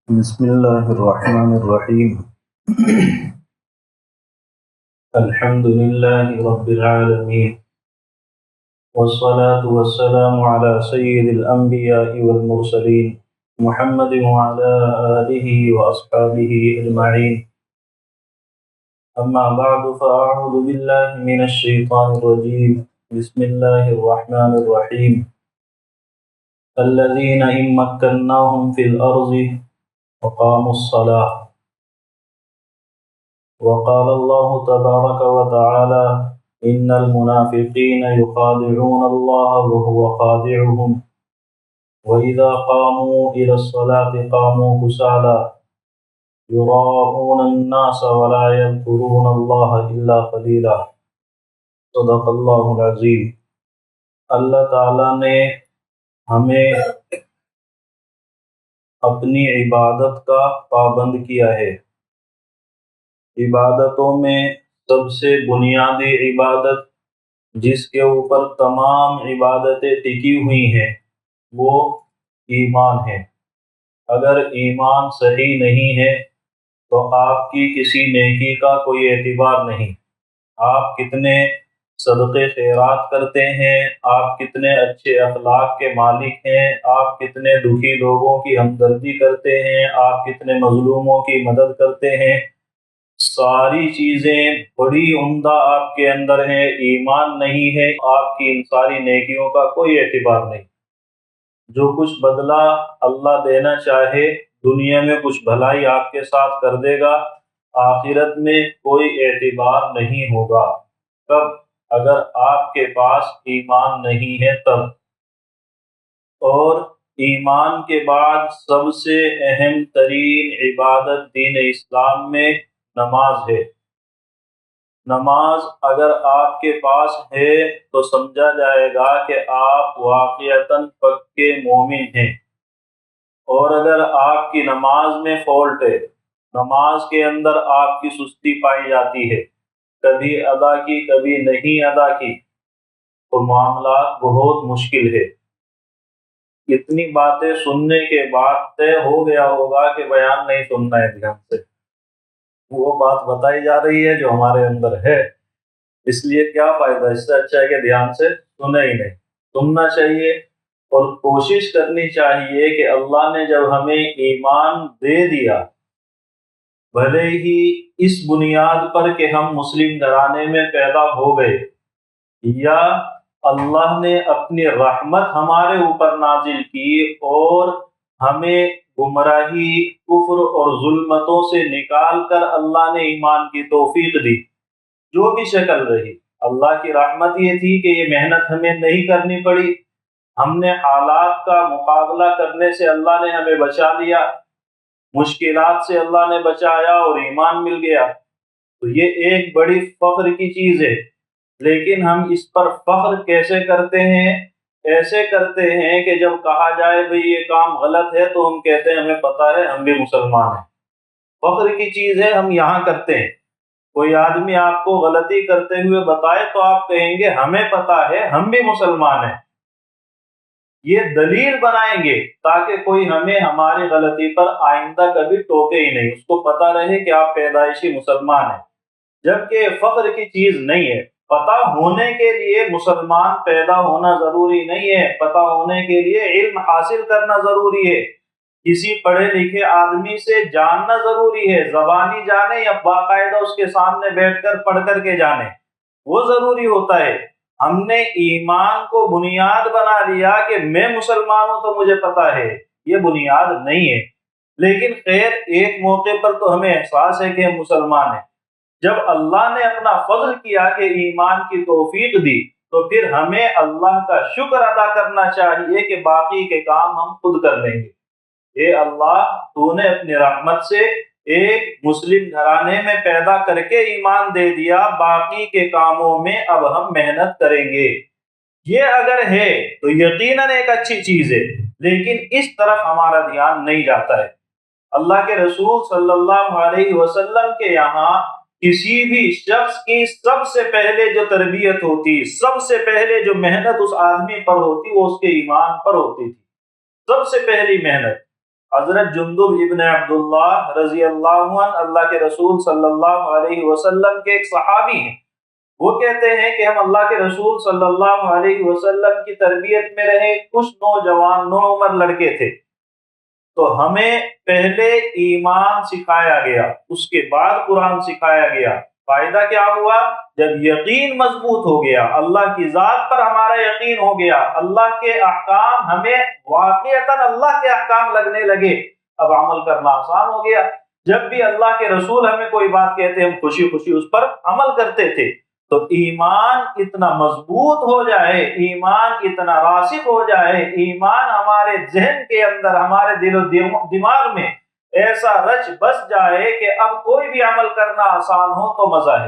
بسم اللہ الرحمن الرحیم الحمد للہ رب العالمین والصلاة والسلام على سید الانبیاء والمرسلین محمد وعلى آلہ واصحابہ اجمعین اما بعد فاعوذ باللہ من الشیطان الرجیم بسم اللہ الرحمن الرحیم الذین ان مکناہم فی الارض وقاموا الصلاة وقال الله تبارك وتعالى إن المنافقين يخادعون الله وهو خادعهم وإذا قاموا إلى الصلاة قاموا كسالى يراءون الناس ولا يذكرون الله إلا قليلا صدق اللہ العظیم۔ اللہ تعالیٰ نے ہمیں اپنی عبادت کا پابند کیا ہے۔ عبادتوں میں سب سے بنیادی عبادت جس کے اوپر تمام عبادتیں ٹکی ہوئی ہیں وہ ایمان ہے۔ اگر ایمان صحیح نہیں ہے تو آپ کی کسی نیکی کا کوئی اعتبار نہیں۔ آپ کتنے صدقے خیرات کرتے ہیں، آپ کتنے اچھے اخلاق کے مالک ہیں، آپ کتنے دکھی لوگوں کی ہمدردی کرتے ہیں، آپ کتنے مظلوموں کی مدد کرتے ہیں، ساری چیزیں بڑی عمدہ آپ کے اندر ہیں، ایمان نہیں ہے، آپ کی ان ساری نیکیوں کا کوئی اعتبار نہیں۔ جو کچھ بدلہ اللہ دینا چاہے دنیا میں کچھ بھلائی آپ کے ساتھ کر دے گا، آخرت میں کوئی اعتبار نہیں ہوگا۔ کب؟ اگر آپ کے پاس ایمان نہیں ہے تب۔ اور ایمان کے بعد سب سے اہم ترین عبادت دین اسلام میں نماز ہے۔ نماز اگر آپ کے پاس ہے تو سمجھا جائے گا کہ آپ واقعتاً پکے مومن ہیں۔ اور اگر آپ کی نماز میں فالٹ ہے، نماز کے اندر آپ کی سستی پائی جاتی ہے، کبھی ادا کی کبھی نہیں ادا کی، تو معاملات بہت مشکل ہے۔ اتنی باتیں سننے کے بعد طے ہو گیا ہوگا کہ بیان نہیں سننا ہے دھیان سے، وہ بات بتائی جا رہی ہے جو ہمارے اندر ہے، اس لیے کیا فائدہ؟ اس سے اچھا ہے کہ دھیان سے سنے ہی نہیں۔ سننا چاہیے اور کوشش کرنی چاہیے کہ اللہ نے جب ہمیں ایمان دے دیا، بھلے ہی اس بنیاد پر کہ ہم مسلم گھرانے میں پیدا ہو گئے یا اللہ نے اپنی رحمت ہمارے اوپر نازل کی اور ہمیں گمراہی، کفر اور ظلمتوں سے نکال کر اللہ نے ایمان کی توفیق دی، جو بھی شکل رہی، اللہ کی رحمت یہ تھی کہ یہ محنت ہمیں نہیں کرنی پڑی، ہم نے حالات کا مقابلہ کرنے سے اللہ نے ہمیں بچا لیا، مشکلات سے اللہ نے بچایا اور ایمان مل گیا، تو یہ ایک بڑی فخر کی چیز ہے۔ لیکن ہم اس پر فخر کیسے کرتے ہیں؟ ایسے کرتے ہیں کہ جب کہا جائے بھئی یہ کام غلط ہے تو ہم کہتے ہیں ہمیں پتہ ہے، ہم بھی مسلمان ہیں۔ فخر کی چیز ہے، ہم یہاں کرتے ہیں۔ کوئی آدمی آپ کو غلطی کرتے ہوئے بتائے تو آپ کہیں گے ہمیں پتہ ہے، ہم بھی مسلمان ہیں۔ یہ دلیل بنائیں گے تاکہ کوئی ہمیں ہماری غلطی پر آئندہ کبھی ٹوکے ہی نہیں، اس کو پتہ رہے کہ آپ پیدائشی مسلمان ہیں۔ جبکہ فخر کی چیز نہیں ہے۔ پتہ ہونے کے لیے مسلمان پیدا ہونا ضروری نہیں ہے، پتہ ہونے کے لیے علم حاصل کرنا ضروری ہے، کسی پڑھے لکھے آدمی سے جاننا ضروری ہے، زبانی جانے یا باقاعدہ اس کے سامنے بیٹھ کر پڑھ کر کے جانے، وہ ضروری ہوتا ہے۔ ہم نے ایمان کو بنیاد بنا لیا کہ میں مسلمان ہوں تو مجھے پتہ ہے، یہ بنیاد نہیں ہے۔ لیکن خیر، ایک موقع پر تو ہمیں احساس ہے کہ ہم مسلمان ہیں۔ جب اللہ نے اپنا فضل کیا کہ ایمان کی توفیق دی تو پھر ہمیں اللہ کا شکر ادا کرنا چاہیے کہ باقی کے کام ہم خود کر لیں گے۔ اے اللہ، تو نے اپنی رحمت سے ایک مسلم گھرانے میں پیدا کر کے ایمان دے دیا، باقی کے کاموں میں اب ہم محنت کریں گے۔ یہ اگر ہے تو یقیناً ایک اچھی چیز ہے، لیکن اس طرف ہمارا دھیان نہیں جاتا ہے۔ اللہ کے رسول صلی اللہ علیہ وسلم کے یہاں کسی بھی شخص کی سب سے پہلے جو تربیت ہوتی، سب سے پہلے جو محنت اس آدمی پر ہوتی، وہ اس کے ایمان پر ہوتی تھی۔ سب سے پہلی محنت حضرت جندب ابن عبداللہ رضی اللہ عنہ اللہ کے رسول صلی اللہ علیہ وسلم کے ایک صحابی ہیں، وہ کہتے ہیں کہ ہم اللہ کے رسول صلی اللہ علیہ وسلم کی تربیت میں رہے، کچھ نوجوان نوعمر لڑکے تھے، تو ہمیں پہلے ایمان سکھایا گیا، اس کے بعد قرآن سکھایا گیا۔ فائدہ کیا ہوا؟ جب یقین مضبوط ہو گیا، اللہ کی ذات پر ہمارا یقین ہو گیا، اللہ کے احکام ہمیں واقعتاً اللہ کے احکام لگنے لگے، اب عمل کرنا آسان ہو گیا۔ جب بھی اللہ کے رسول ہمیں کوئی بات کہتے ہم خوشی خوشی اس پر عمل کرتے تھے۔ تو ایمان اتنا مضبوط ہو جائے، ایمان اتنا راسخ ہو جائے، ایمان ہمارے ذہن کے اندر، ہمارے دل و دماغ میں ایسا رچ بس جائے کہ اب کوئی بھی عمل کرنا آسان ہو تو مزہ ہے۔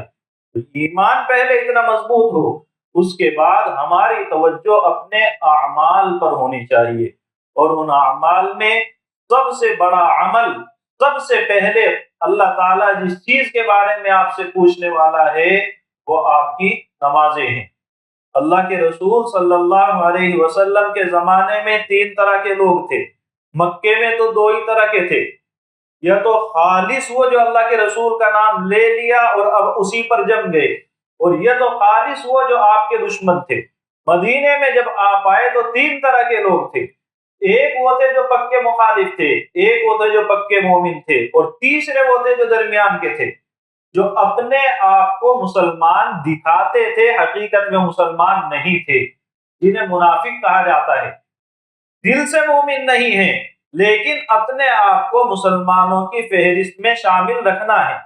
تو ایمان پہلے اتنا مضبوط ہو، اس کے بعد ہماری توجہ اپنے اعمال پر ہونی چاہیے، اور ان اعمال میں سب سے بڑا عمل، سب سے پہلے اللہ تعالیٰ جس چیز کے بارے میں آپ سے پوچھنے والا ہے وہ آپ کی نمازیں ہیں۔ اللہ کے رسول صلی اللہ علیہ وسلم کے زمانے میں 3 طرح کے لوگ تھے، مکے میں تو 2 ہی طرح کے تھے، یا تو خالص وہ جو اللہ کے رسول کا نام لے لیا اور اب اسی پر جم گئے، اور یہ تو خالص وہ جو آپ کے دشمن تھے۔ مدینے میں جب آپ آئے تو 3 طرح کے لوگ تھے، ایک وہ تھے جو پکے مخالف تھے، ایک وہ تھے جو پکے مومن تھے، اور تیسرے وہ تھے جو درمیان کے تھے، جو اپنے آپ کو مسلمان دکھاتے تھے، حقیقت میں مسلمان نہیں تھے، جنہیں منافق کہا جاتا ہے۔ دل سے مومن نہیں ہیں لیکن اپنے آپ کو مسلمانوں کی فہرست میں شامل رکھنا ہے۔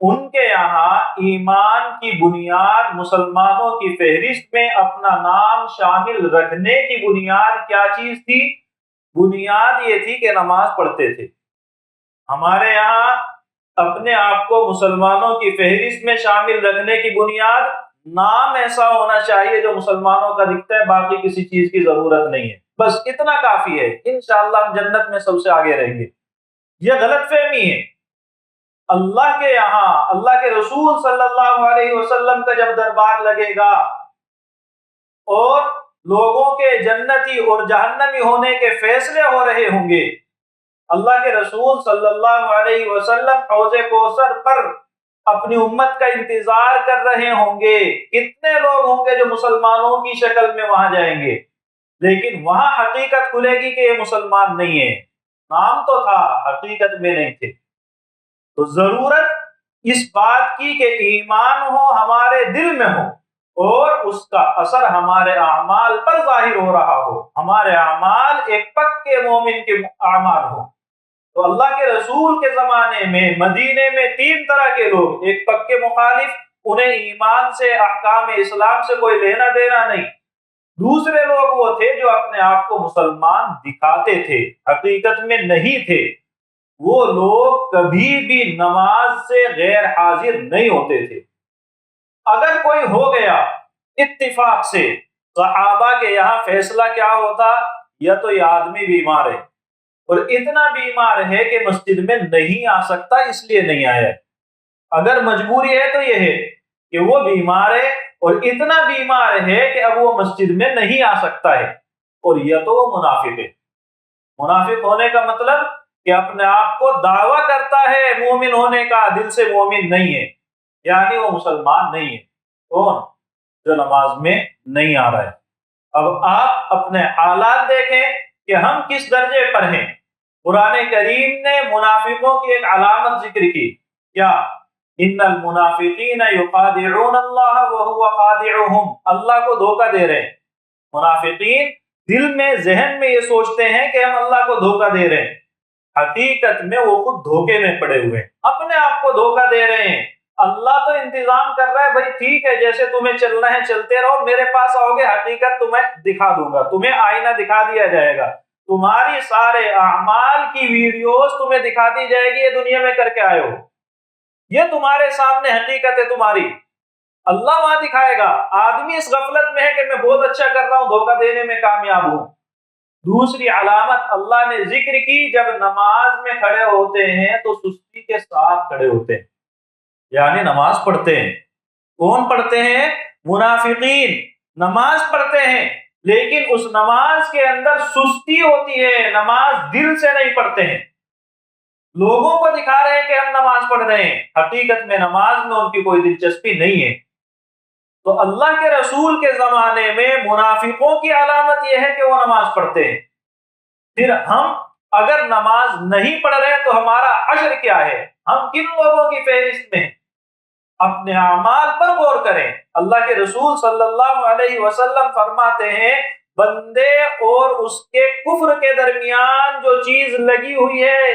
ان کے یہاں ایمان کی بنیاد، مسلمانوں کی فہرست میں اپنا نام شامل رکھنے کی بنیاد کیا چیز تھی؟ بنیاد یہ تھی کہ نماز پڑھتے تھے۔ ہمارے یہاں اپنے آپ کو مسلمانوں کی فہرست میں شامل رکھنے کی بنیاد نام ایسا ہونا چاہیے جو مسلمانوں کا دکھتا ہے، باقی کسی چیز کی ضرورت نہیں ہے، بس اتنا کافی ہے، انشاءاللہ ہم جنت میں سب سے آگے رہیں گے۔ یہ غلط فہمی ہے۔ اللہ کے یہاں اللہ کے رسول صلی اللہ علیہ وسلم کا جب دربار لگے گا اور لوگوں کے جنتی اور جہنمی ہونے کے فیصلے ہو رہے ہوں گے، اللہ کے رسول صلی اللہ علیہ وسلم حوض کوثر پر اپنی امت کا انتظار کر رہے ہوں گے۔ کتنے لوگ ہوں گے جو مسلمانوں کی شکل میں وہاں جائیں گے، لیکن وہاں حقیقت کھلے گی کہ یہ مسلمان نہیں ہے، نام تو تھا، حقیقت میں نہیں تھے۔ تو ضرورت اس بات کی کہ ایمان ہو، ہمارے دل میں ہو، اور اس کا اثر ہمارے اعمال پر ظاہر ہو رہا ہو، ہمارے اعمال ایک پکے مومن کے اعمال ہو۔ تو اللہ کے رسول کے زمانے میں مدینے میں 3 طرح کے لوگ، ایک پکے مخالف، انہیں ایمان سے، احکام اسلام سے کوئی لینا دینا نہیں۔ دوسرے لوگ وہ تھے جو اپنے آپ کو مسلمان دکھاتے تھے، حقیقت میں نہیں تھے۔ وہ لوگ کبھی بھی نماز سے غیر حاضر نہیں ہوتے تھے۔ اگر کوئی ہو گیا اتفاق سے، صحابہ کے یہاں فیصلہ کیا ہوتا؟ یا تو یہ آدمی بیمار ہے اور اتنا بیمار ہے کہ مسجد میں نہیں آ سکتا، اس لیے نہیں آیا۔ اگر مجبوری ہے تو یہ ہے کہ وہ بیمار ہے اور اتنا بیمار ہے کہ اب وہ مسجد میں نہیں آ سکتا ہے، اور یا تو وہ منافق ہے۔ منافق ہونے کا مطلب کہ اپنے آپ کو دعویٰ کرتا ہے مومن ہونے کا، دل سے مومن نہیں ہے، یعنی وہ مسلمان نہیں ہے۔ کون؟ جو نماز میں نہیں آ رہا ہے۔ اب آپ اپنے حالات دیکھیں کہ ہم کس درجے پر ہیں۔ قرآن کریم نے منافقوں کی ایک علامت ذکر کی، کیا؟ ان المنافقین یخادعون اللہ وہو خادعهم، اللہ کو دھوکہ دے رہے ہیں۔ منافقین دل میں، ذہن میں یہ سوچتے ہیں کہ ہم اللہ کو دھوکہ دے رہے ہیں، حقیقت میں وہ خود دھوکے میں پڑے ہوئے ہیں، اپنے آپ کو دھوکہ دے رہے ہیں۔ اللہ تو انتظام کر رہا ہے، بھائی ٹھیک ہے، جیسے تمہیں چلنا ہے چلتے رہو، میرے پاس آؤ گے حقیقت تمہیں دکھا دوں گا، تمہیں آئینہ دکھا دیا جائے گا، تمہاری سارے اعمال کی ویڈیوز تمہیں دکھا دی جائے گی، یہ دنیا میں کر کے آئے ہو، یہ تمہارے سامنے حقیقت ہے تمہاری، اللہ وہاں دکھائے گا۔ آدمی اس غفلت میں ہے کہ میں بہت اچھا کر رہا ہوں، دھوکہ دینے میں کامیاب ہوں۔ دوسری علامت اللہ نے ذکر کی، جب نماز میں کھڑے ہوتے ہیں تو سستی کے ساتھ کھڑے ہوتے ہیں، یعنی نماز پڑھتے ہیں۔ کون پڑھتے ہیں؟ منافقین نماز پڑھتے ہیں لیکن اس نماز کے اندر سستی ہوتی ہے، نماز دل سے نہیں پڑھتے ہیں، لوگوں کو دکھا رہے ہیں کہ ہم نماز پڑھ رہے ہیں، حقیقت میں نماز میں ان کی کوئی دلچسپی نہیں ہے۔ تو اللہ کے رسول کے زمانے میں منافقوں کی علامت یہ ہے کہ وہ نماز پڑھتے ہیں۔ پھر ہم اگر نماز نہیں پڑھ رہے ہیں تو ہمارا حشر کیا ہے؟ ہم کن لوگوں کی فہرست میں ہیں؟ اپنے اعمال پر غور کریں۔ اللہ کے رسول صلی اللہ علیہ وسلم فرماتے ہیں بندے اور اس کے کفر کے درمیان جو چیز لگی ہوئی ہے،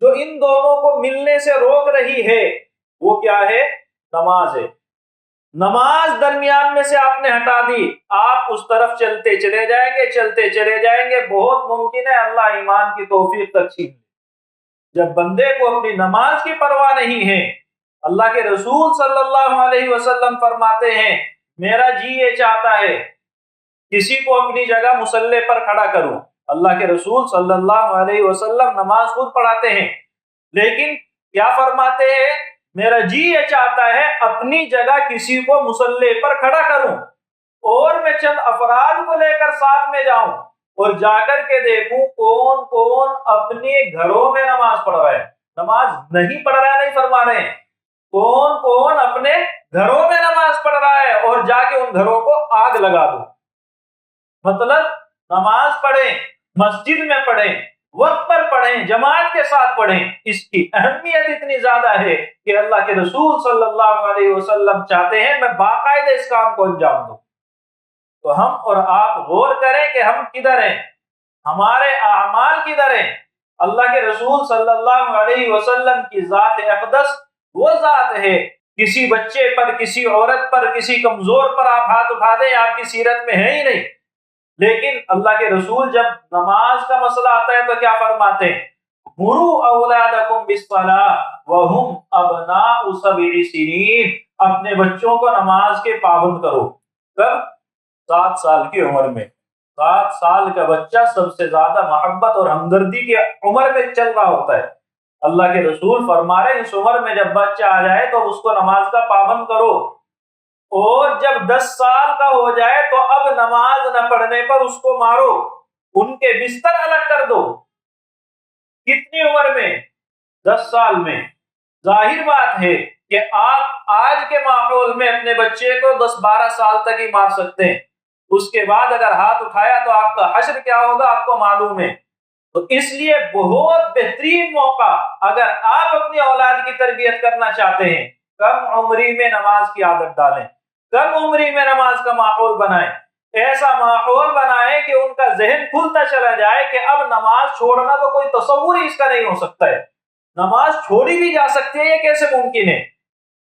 جو ان دونوں کو ملنے سے روک رہی ہے، وہ کیا ہے؟ نماز ہے۔ نماز درمیان میں سے آپ نے ہٹا دی، آپ اس طرف چلتے چلے جائیں گے، چلتے چلے جائیں گے، بہت ممکن ہے اللہ ایمان کی توفیق تک چھین لے۔ جب بندے کو اپنی نماز کی پرواہ نہیں ہے، اللہ کے رسول صلی اللہ علیہ وسلم فرماتے ہیں میرا جی یہ چاہتا ہے کسی کو اپنی جگہ مصلی پر کھڑا کروں۔ اللہ کے رسول صلی اللہ علیہ وسلم نماز خود پڑھاتے ہیں، لیکن کیا فرماتے ہیں؟ میرا جی یہ چاہتا ہے اپنی جگہ کسی کو مصلی پر کھڑا کروں اور میں چند افراد کو لے کر ساتھ میں جاؤں اور جا کر کے دیکھوں کون کون اپنے گھروں میں نماز پڑھ رہا ہے۔ نماز نہیں پڑھ رہا ہے نہیں فرما رہے ہیں، کون کون اپنے گھروں میں نماز پڑھ رہا ہے اور جا کے ان گھروں کو آگ لگا دو۔ مطلب نماز پڑھیں، مسجد میں پڑھیں، وقت پر پڑھیں، جماعت کے ساتھ پڑھیں۔ اس کی اہمیت اتنی زیادہ ہے کہ اللہ کے رسول صلی اللہ علیہ وسلم چاہتے ہیں میں باقاعدہ اس کام کو انجام دوں۔ تو ہم اور آپ غور کریں کہ ہم کدھر ہیں، ہمارے اعمال کدھر ہیں۔ اللہ کے رسول صلی اللہ علیہ وسلم کی ذات اقدس وہ ذات ہے، کسی بچے پر، کسی عورت پر، کسی کمزور پر آپ ہاتھ اٹھا دیں آپ کی سیرت میں ہے ہی نہیں۔ لیکن اللہ کے رسول جب نماز کا مسئلہ آتا ہے تو کیا فرماتے ہیں؟ مروا اولادکم بالصلاۃ وهم ابناء 7 سنین، اپنے بچوں کو نماز کے پابند کرو۔ کب؟ 7 سال کی عمر میں۔ 7 سال کا بچہ سب سے زیادہ محبت اور ہمدردی کی عمر میں چل رہا ہوتا ہے۔ اللہ کے رسول فرما رہے ہیں اس عمر میں جب بچہ آ جائے تو اس کو نماز کا پابند کرو، اور جب 10 سال کا ہو جائے تو اب نماز نہ پڑھنے پر اس کو مارو، ان کے بستر الگ کر دو۔ کتنی عمر میں؟ 10 سال میں۔ ظاہر بات ہے کہ آپ آج کے ماحول میں اپنے بچے کو 10-12 سال تک ہی مار سکتے ہیں، اس کے بعد اگر ہاتھ اٹھایا تو آپ کا حشر کیا ہوگا آپ کو معلوم ہے۔ تو اس لیے بہت بہترین موقع، اگر آپ اپنی اولاد کی تربیت کرنا چاہتے ہیں، کم عمری میں نماز کی عادت ڈالیں، کم عمری میں نماز کا ماحول بنائیں، ایسا ماحول بنائیں کہ ان کا ذہن کھلتا چلا جائے کہ اب نماز چھوڑنا تو کوئی تصور ہی اس کا نہیں ہو سکتا ہے، نماز چھوڑی بھی جا سکتی ہے، یہ کیسے ممکن ہے؟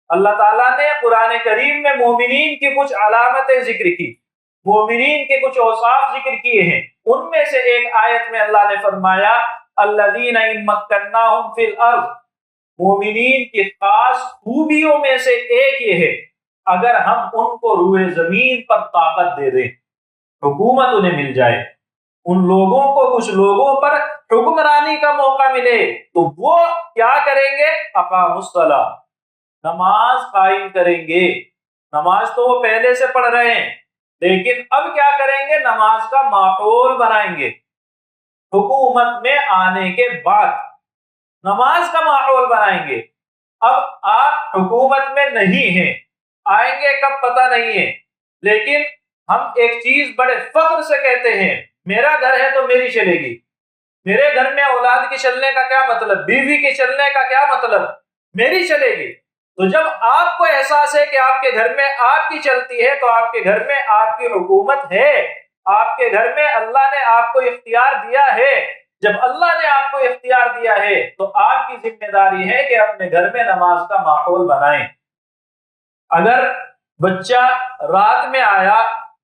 اللہ تعالیٰ نے قرآن کریم میں مومنین کی کچھ علامتیں ذکر کی، مومنین کے کچھ اوصاف ذکر کیے ہیں۔ ان میں سے ایک آیت میں اللہ نے فرمایا الذین ان مکناہم فی الارض، مومنین کی خاص خوبیوں میں سے ایک یہ ہے اگر ہم ان کو روئے زمین پر طاقت دے دیں، حکومت انہیں مل جائے، ان لوگوں کو کچھ لوگوں پر حکمرانی کا موقع ملے تو وہ کیا کریں گے؟ اقاموا الصلاۃ، نماز قائم کریں گے۔ نماز تو وہ پہلے سے پڑھ رہے ہیں، لیکن اب کیا کریں گے؟ نماز کا ماحول بنائیں گے۔ حکومت میں آنے کے بعد نماز کا ماحول بنائیں گے۔ اب آپ حکومت میں نہیں ہیں، آئیں گے کب پتہ نہیں ہے، لیکن ہم ایک چیز بڑے فخر سے کہتے ہیں میرا گھر ہے تو میری چلے گی۔ میرے گھر میں اولاد کی چلنے کا کیا مطلب؟ بیوی کی چلنے کا کیا مطلب؟ میری چلے گی۔ تو جب آپ کو احساس ہے کہ آپ کے گھر میں آپ کی چلتی ہے تو آپ کے گھر میں آپ کی حکومت ہے، آپ کے گھر میں اللہ نے آپ کو اختیار دیا ہے۔ جب اللہ نے آپ کو اختیار دیا ہے تو آپ کی ذمہ داری ہے کہ اپنے گھر میں نماز کا ماحول بنائیں۔ اگر بچہ رات میں آیا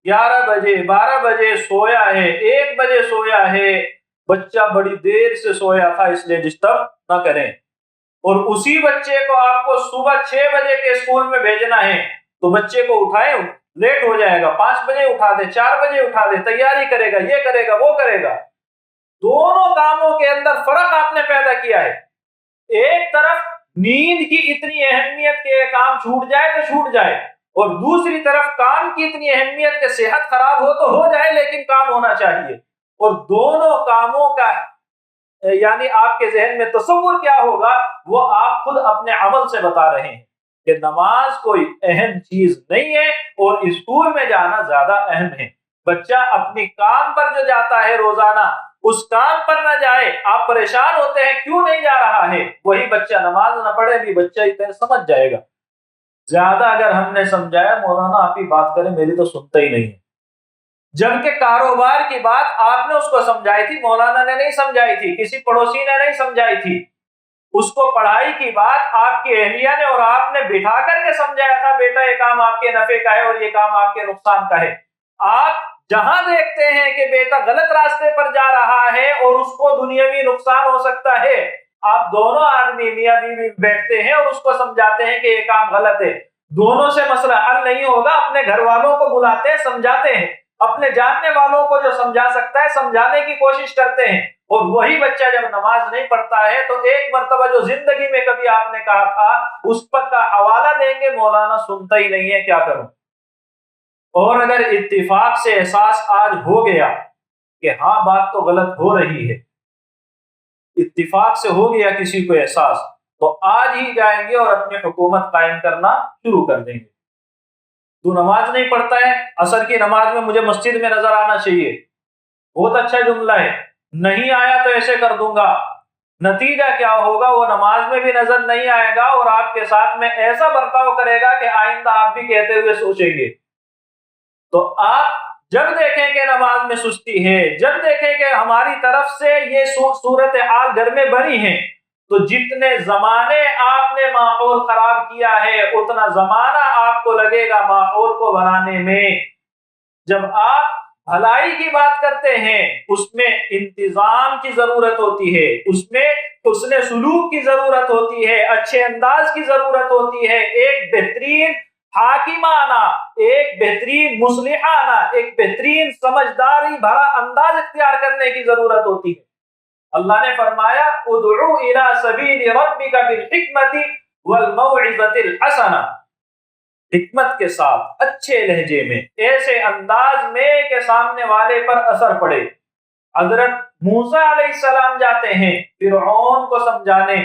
11 بجے 12 بجے سویا ہے، 1 بجے سویا ہے، بچہ بڑی دیر سے سویا تھا اس لیے ڈسٹرب نہ کریں، اور اسی بچے کو آپ کو صبح 6 بجے کے اسکول میں بھیجنا ہے تو بچے کو اٹھائیں، لیٹ ہو جائے گا، 5 بجے اٹھا دے، 4 بجے اٹھا دے، تیاری کرے گا، یہ کرے گا، وہ کرے گا۔ دونوں کاموں کے اندر فرق آپ نے پیدا کیا ہے۔ ایک طرف نیند کی اتنی اہمیت کہ یہ کام چھوٹ جائے تو چھوٹ جائے، اور دوسری طرف کام کی اتنی اہمیت کہ صحت خراب ہو تو ہو جائے لیکن کام ہونا چاہیے. اور دونوں کاموں کا یعنی آپ کے ذہن میں تصور کیا ہوگا وہ آپ خود اپنے عمل سے بتا رہے ہیں کہ نماز کوئی اہم چیز نہیں ہے اور اسکول میں جانا زیادہ اہم ہے. بچہ اپنی کام پر جو جاتا ہے روزانہ اس کام پر نہ جائے, آپ پریشان ہوتے ہیں کیوں نہیں جا رہا ہے, وہی بچہ نماز نہ پڑھے بھی بچہ اتنے سمجھ جائے گا. زیادہ اگر ہم نے سمجھایا مولانا آپ ہی بات کریں میری تو سنتا ہی نہیں ہے, جبکہ کاروبار کی بات آپ نے اس کو سمجھائی تھی, مولانا نے نہیں سمجھائی تھی, کسی پڑوسی نے نہیں سمجھائی تھی. اس کو پڑھائی کی بات آپ کی اہلیہ نے اور آپ نے بٹھا کر کے سمجھایا تھا, بیٹا یہ کام آپ کے نفع کا ہے اور یہ کام آپ کے نقصان کا ہے. آپ جہاں دیکھتے ہیں کہ بیٹا غلط راستے پر جا رہا ہے اور اس کو دنیاوی نقصان ہو سکتا ہے, آپ دونوں آدمی میاں بیوی بیٹھتے ہیں اور اس کو سمجھاتے ہیں کہ یہ کام غلط ہے. دونوں سے مسئلہ حل نہیں ہوگا, اپنے گھر والوں کو بلاتے ہیں سمجھاتے ہیں, اپنے جاننے والوں کو جو سمجھا سکتا ہے سمجھانے کی کوشش کرتے ہیں. اور وہی بچہ جب نماز نہیں پڑھتا ہے تو ایک مرتبہ جو زندگی میں کبھی آپ نے کہا تھا اس پر کا حوالہ دیں گے, مولانا سنتا ہی نہیں ہے کیا کروں. اور اگر اتفاق سے احساس آج ہو گیا کہ ہاں بات تو غلط ہو رہی ہے, اتفاق سے ہو گیا کسی کو احساس, تو آج ہی جائیں گے اور اپنی حکومت قائم کرنا شروع کر دیں گے. تو نماز نہیں پڑھتا ہے, عصر کی نماز میں مجھے مسجد میں نظر آنا چاہیے, بہت اچھا جملہ ہے, نہیں آیا تو ایسے کر دوں گا. نتیجہ کیا ہوگا, وہ نماز میں بھی نظر نہیں آئے گا اور آپ کے ساتھ میں ایسا برتاؤ کرے گا کہ آئندہ آپ بھی کہتے ہوئے سوچیں گے. تو آپ جب دیکھیں کہ نماز میں سستی ہے, جب دیکھیں کہ ہماری طرف سے یہ صورتحال گھر میں بنی ہے, تو جتنے زمانے آپ نے ماحول خراب کیا ہے اتنا زمانہ آپ کو لگے گا ماحول کو بنانے میں. جب آپ بھلائی کی بات کرتے ہیں اس میں انتظام کی ضرورت ہوتی ہے, اس میں حسن سلوک کی ضرورت ہوتی ہے, اچھے انداز کی ضرورت ہوتی ہے, ایک بہترین حاکمانہ, ایک بہترین مصلحانہ, ایک بہترین سمجھداری بھرا انداز اختیار کرنے کی ضرورت ہوتی ہے. اللہ نے فرمایا ادعو الی سبیل ربک بالحکمت والموعظۃ الحسنہ, حکمت کے ساتھ اچھے لہجے میں, ایسے انداز میں کہ سامنے والے پر اثر پڑے. حضرت موسیٰ علیہ السلام جاتے ہیں فرعون کو سمجھانے,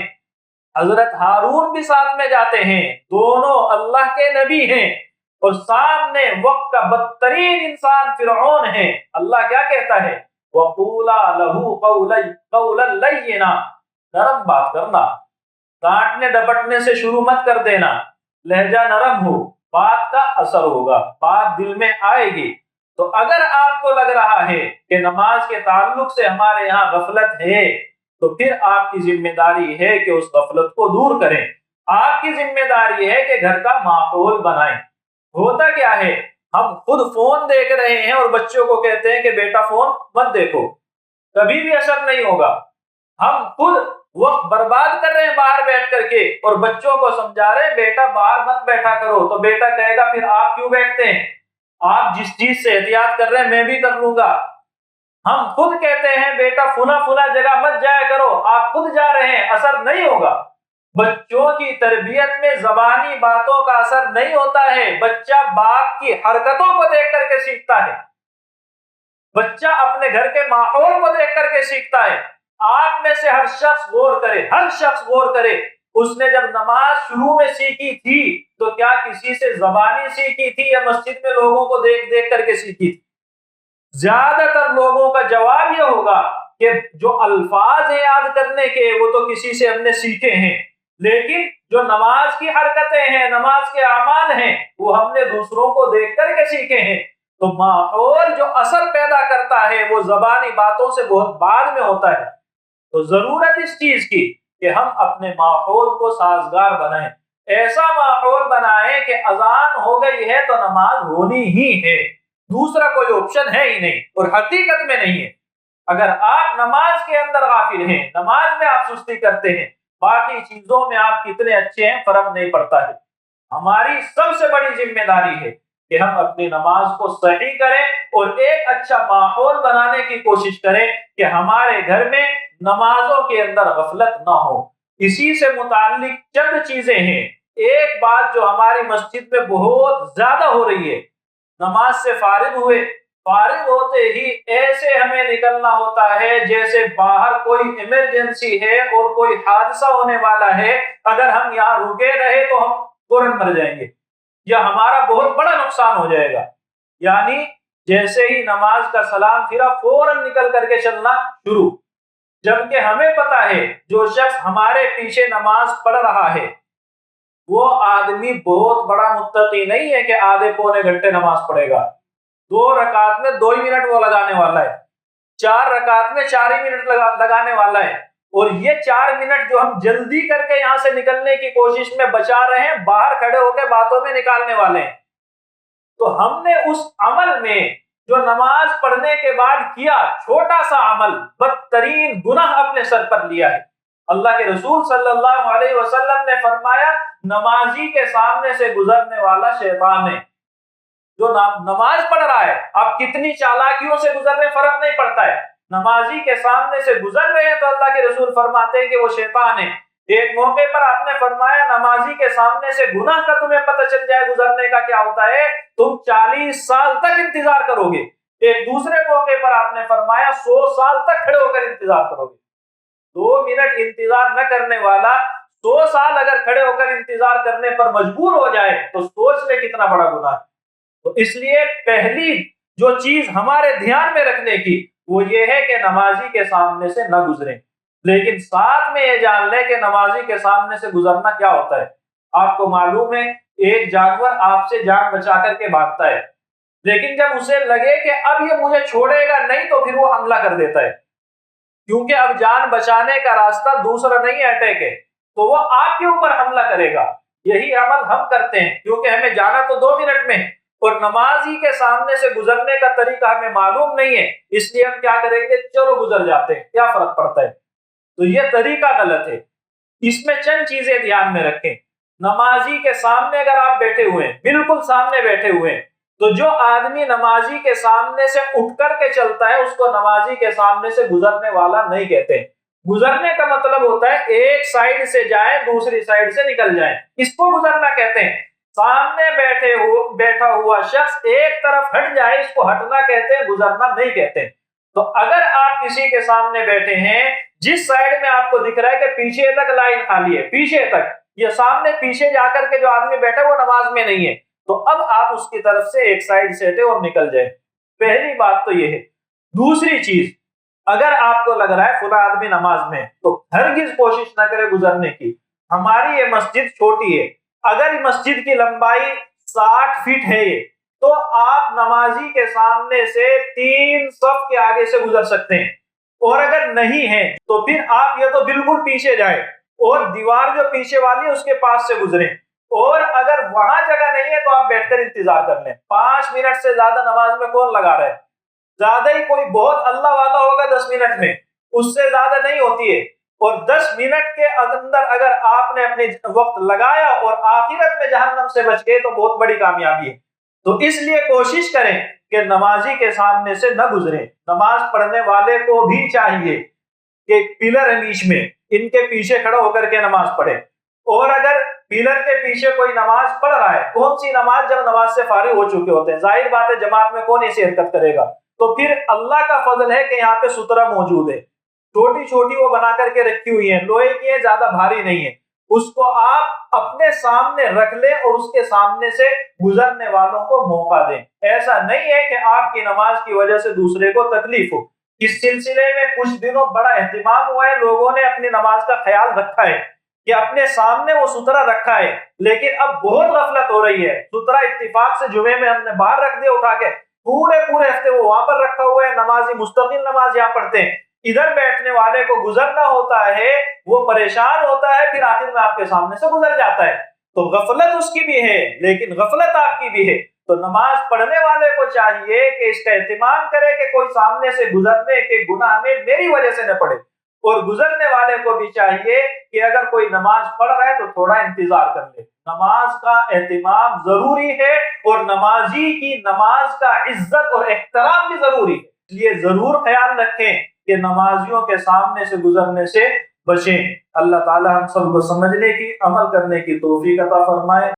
حضرت ہارون بھی ساتھ میں جاتے ہیں, دونوں اللہ کے نبی ہیں, اور سامنے وقت کا بدترین انسان فرعون ہے. اللہ کیا کہتا ہے, وَقُولَا لَهُ قَوْلًا لَيِّنًا, نرم بات کرنا, ڈانٹنے ڈپٹنے سے شروع مت کر دینا, لہجہ نرم ہو, بات کا اثر ہوگا, بات دل میں آئے گی. تو اگر آپ کو لگ رہا ہے کہ نماز کے تعلق سے ہمارے یہاں غفلت ہے تو پھر آپ کی ذمہ داری ہے کہ اس غفلت کو دور کریں. آپ کی ذمہ داری ہے کہ گھر کا ماحول بنائیں. ہوتا کیا ہے, ہم خود فون دیکھ رہے ہیں اور بچوں کو کہتے ہیں کہ بیٹا فون مت دیکھو, کبھی بھی اثر نہیں ہوگا. ہم خود وقت برباد کر رہے ہیں باہر بیٹھ کر کے اور بچوں کو سمجھا رہے ہیں بیٹا باہر مت بیٹھا کرو, تو بیٹا کہے گا پھر آپ کیوں بیٹھتے ہیں, آپ جس چیز سے احتیاط کر رہے ہیں میں بھی کر لوں گا. ہم خود کہتے ہیں بیٹا فلاں جگہ مت جایا کرو, آپ خود جا رہے ہیں, اثر نہیں ہوگا. بچوں کی تربیت میں زبانی باتوں کا اثر نہیں ہوتا ہے, بچہ باپ کی حرکتوں کو دیکھ کر کے سیکھتا ہے, بچہ اپنے گھر کے ماحول کو دیکھ کر کے سیکھتا ہے. آپ میں سے ہر شخص غور کرے, ہر شخص غور کرے, اس نے جب نماز شروع میں سیکھی تھی تو کیا کسی سے زبانی سیکھی تھی یا مسجد میں لوگوں کو دیکھ دیکھ کر کے سیکھی تھی؟ زیادہ تر لوگوں کا جواب یہ ہوگا کہ جو الفاظ ہیں یاد کرنے کے وہ تو کسی سے ہم نے سیکھے ہیں, لیکن جو نماز کی حرکتیں ہیں, نماز کے اعمال ہیں, وہ ہم نے دوسروں کو دیکھ کر کے سیکھے ہیں. تو ماحول جو اثر پیدا کرتا ہے وہ زبانی باتوں سے بہت بعد میں ہوتا ہے. تو ضرورت اس چیز کی کہ ہم اپنے ماحول کو سازگار بنائیں, ایسا ماحول بنائیں کہ اذان ہو گئی ہے تو نماز ہونی ہی ہے, دوسرا کوئی آپشن ہے ہی نہیں, اور حقیقت میں نہیں ہے. اگر آپ نماز کے اندر غافل ہیں, نماز میں آپ سستی کرتے ہیں, باقی چیزوں میں آپ کتنے اچھے ہیں فرق نہیں پڑتا ہے. ہماری سب سے بڑی ذمہ داری ہے کہ ہم اپنی نماز کو صحیح کریں اور ایک اچھا ماحول بنانے کی کوشش کریں کہ ہمارے گھر میں نمازوں کے اندر غفلت نہ ہو. اسی سے متعلق چند چیزیں ہیں, ایک بات جو ہماری مسجد میں بہت زیادہ ہو رہی ہے، نماز سے فارغ ہوتے ہی ایسے ہمیں نکلنا ہوتا ہے جیسے باہر کوئی ایمرجنسی ہے اور کوئی حادثہ ہونے والا ہے، اگر ہم یہاں رکے رہے تو ہم فوراً مر جائیں گے یا ہمارا بہت بڑا نقصان ہو جائے گا۔ یعنی جیسے ہی نماز کا سلام پھرا فوراً نکل کر کے چلنا شروع، جبکہ ہمیں پتا ہے جو شخص ہمارے پیچھے نماز پڑھ رہا ہے وہ آدمی بہت بڑا متقی نہیں ہے کہ آدھے پونے گھنٹے نماز پڑھے گا۔ 2 رکعت میں 2 ہی منٹ وہ لگانے والا ہے، 4 رکعت میں 4 ہی منٹ لگانے والا ہے، اور یہ 4 منٹ جو ہم جلدی کر کے یہاں سے نکلنے کی کوشش میں بچا رہے ہیں، باہر کھڑے ہو کے باتوں میں نکالنے والے ہیں۔ تو ہم نے اس عمل میں جو نماز پڑھنے کے بعد کیا، چھوٹا سا عمل، بدترین گناہ اپنے سر پر لیا ہے۔ اللہ کے رسول صلی اللہ علیہ وسلم نے فرمایا نمازی کے سامنے سے گزرنے والا شیطان ہے۔ جو نماز پڑھ رہا ہے، آپ کتنی چالاکیوں سے گزر رہے ہیں فرق نہیں پڑتا ہے، نمازی کے سامنے سے گزر رہے ہیں تو اللہ کے رسول فرماتے ہیں کہ وہ شیطان ہے۔ ایک موقع پر آپ نے فرمایا نمازی کے سامنے سے گناہ کا تمہیں پتہ چل جائے گزرنے کا کیا ہوتا ہے، تم 40 سال تک انتظار کرو گے۔ ایک دوسرے موقع پر آپ نے فرمایا 100 سال تک کھڑے ہو کر انتظار کرو گے۔ 2 منٹ انتظار نہ کرنے والا 100 سال اگر کھڑے ہو کر انتظار کرنے پر مجبور ہو جائے تو سوچ لے کتنا بڑا گناہ ہے۔ تو اس لیے پہلی جو چیز ہمارے دھیان میں رکھنے کی وہ یہ ہے کہ نمازی کے سامنے سے نہ گزریں، لیکن ساتھ میں یہ جان لیں کہ نمازی کے سامنے سے گزرنا کیا ہوتا ہے۔ آپ کو معلوم ہے ایک جانور آپ سے جان بچا کر کے بھاگتا ہے، لیکن جب اسے لگے کہ اب یہ مجھے چھوڑے گا نہیں تو پھر وہ حملہ کر دیتا ہے، کیونکہ اب جان بچانے کا راستہ دوسرا نہیں ہے، اٹیک ہے، تو وہ آپ کے اوپر حملہ کرے گا۔ یہی عمل ہم کرتے ہیں کیونکہ ہمیں جانا تو 2 منٹ میں، اور نمازی کے سامنے سے گزرنے کا طریقہ ہمیں معلوم نہیں ہے، اس لیے ہم کیا کریں گے، چلو گزر جاتے ہیں، کیا فرق پڑتا ہے۔ تو یہ طریقہ غلط ہے۔ اس میں چند چیزیں دھیان میں رکھیں۔ نمازی کے سامنے اگر آپ بیٹھے ہوئے ہیں، بالکل سامنے بیٹھے ہوئے ہیں، تو جو آدمی نمازی کے سامنے سے اٹھ کر کے چلتا ہے اس کو نمازی کے سامنے سے گزرنے والا نہیں کہتے۔ گزرنے کا مطلب ہوتا ہے ایک سائیڈ سے جائیں دوسری سائیڈ سے نکل جائیں، اس کو گزرنا کہتے ہیں۔ سامنے بیٹھا ہوا شخص ایک طرف ہٹ جائے اس کو ہٹنا کہتے ہیں، گزرنا نہیں کہتے۔ تو اگر آپ کسی کے سامنے بیٹھے ہیں جس سائیڈ میں آپ کو دکھ رہا ہے کہ پیچھے تک لائن خالی ہے، پیچھے تک، یہ سامنے پیچھے جا کر کے جو آدمی بیٹھا وہ نماز میں نہیں ہے، تو اب آپ اس کی طرف سے ایک سائیڈ سے ہٹے اور نکل جائیں۔ پہلی بات تو یہ ہے۔ دوسری چیز، اگر آپ کو لگ رہا ہے فلاں آدمی نماز میں تو ہرگز کوشش نہ کرے گزرنے کی۔ ہماری یہ مسجد چھوٹی ہے، اگر مسجد کی لمبائی 60 فٹ ہے تو آپ نمازی کے سامنے سے 3 صف کے آگے سے گزر سکتے ہیں، اور اگر نہیں ہے تو پھر آپ یہ تو بالکل پیچھے جائیں اور دیوار جو پیچھے والی ہے اس کے پاس سے گزریں، اور اگر وہاں جگہ نہیں ہے تو آپ بیٹھ کر انتظار کر لیں۔ 5 منٹ سے زیادہ نماز میں کون لگا رہا ہے؟ زیادہ ہی کوئی بہت اللہ والا ہوگا 10 منٹ میں، اس سے زیادہ نہیں ہوتی ہے۔ اور 10 منٹ کے اندر اگر آپ نے اپنے وقت لگایا اور آخرت میں جہنم سے بچ گئے تو بہت بڑی کامیابی ہے۔ تو اس لیے کوشش کریں کہ نمازی کے سامنے سے نہ گزریں۔ نماز پڑھنے والے کو بھی چاہیے کہ پلر ہے بیچ میں، ان کے پیچھے کھڑا ہو کر کے نماز پڑھے، اور اگر پلر کے پیچھے کوئی نماز پڑھ رہا ہے، کون سی نماز، جب نماز سے فارغ ہو چکے ہوتے ہیں، ظاہر بات ہے جماعت میں کون ایسی حرکت کرے گا، تو پھر اللہ کا فضل ہے کہ یہاں پہ سترہ موجود ہے، چھوٹی چھوٹی وہ بنا کر کے رکھی ہوئی ہیں، لوہے کی ہے، زیادہ بھاری نہیں ہے، اس کو آپ اپنے سامنے رکھ لیں اور اس کے سامنے سے گزرنے والوں کو موقع دیں۔ ایسا نہیں ہے کہ آپ کی نماز کی وجہ سے دوسرے کو تکلیف ہو۔ اس سلسلے میں کچھ دنوں بڑا اہتمام ہوا ہے، لوگوں نے اپنی نماز کا خیال رکھا ہے کہ اپنے سامنے وہ سترہ رکھا ہے، لیکن اب بہت غفلت ہو رہی ہے۔ سترہ اتفاق سے جمعے میں ہم نے باہر رکھ دیا اٹھا کے، پورے ہفتے وہ وہاں پر رکھا ہوا ہے، نمازی مستقل نماز یہاں پڑھتے ہیں، ادھر بیٹھنے والے کو گزرنا ہوتا ہے، وہ پریشان ہوتا ہے، پھر آخر میں آپ کے سامنے سے گزر جاتا ہے۔ تو غفلت اس کی بھی ہے لیکن غفلت آپ کی بھی ہے۔ تو نماز پڑھنے والے کو چاہیے کہ اس کا اہتمام کرے کہ کوئی سامنے سے گزرنے کے گناہ میں میری وجہ سے نہ پڑے، اور گزرنے والے کو بھی چاہیے کہ اگر کوئی نماز پڑھ رہا ہے تو تھوڑا انتظار کر لے۔ نماز کا اہتمام ضروری ہے، اور نمازی کی نماز کا عزت اور احترام بھی ضروری ہے، اس لیے ضرور خیال رکھیں کہ نمازیوں کے سامنے سے گزرنے سے بچیں۔ اللہ تعالی ہم سب کو سمجھنے کی، عمل کرنے کی توفیق عطا فرمائے۔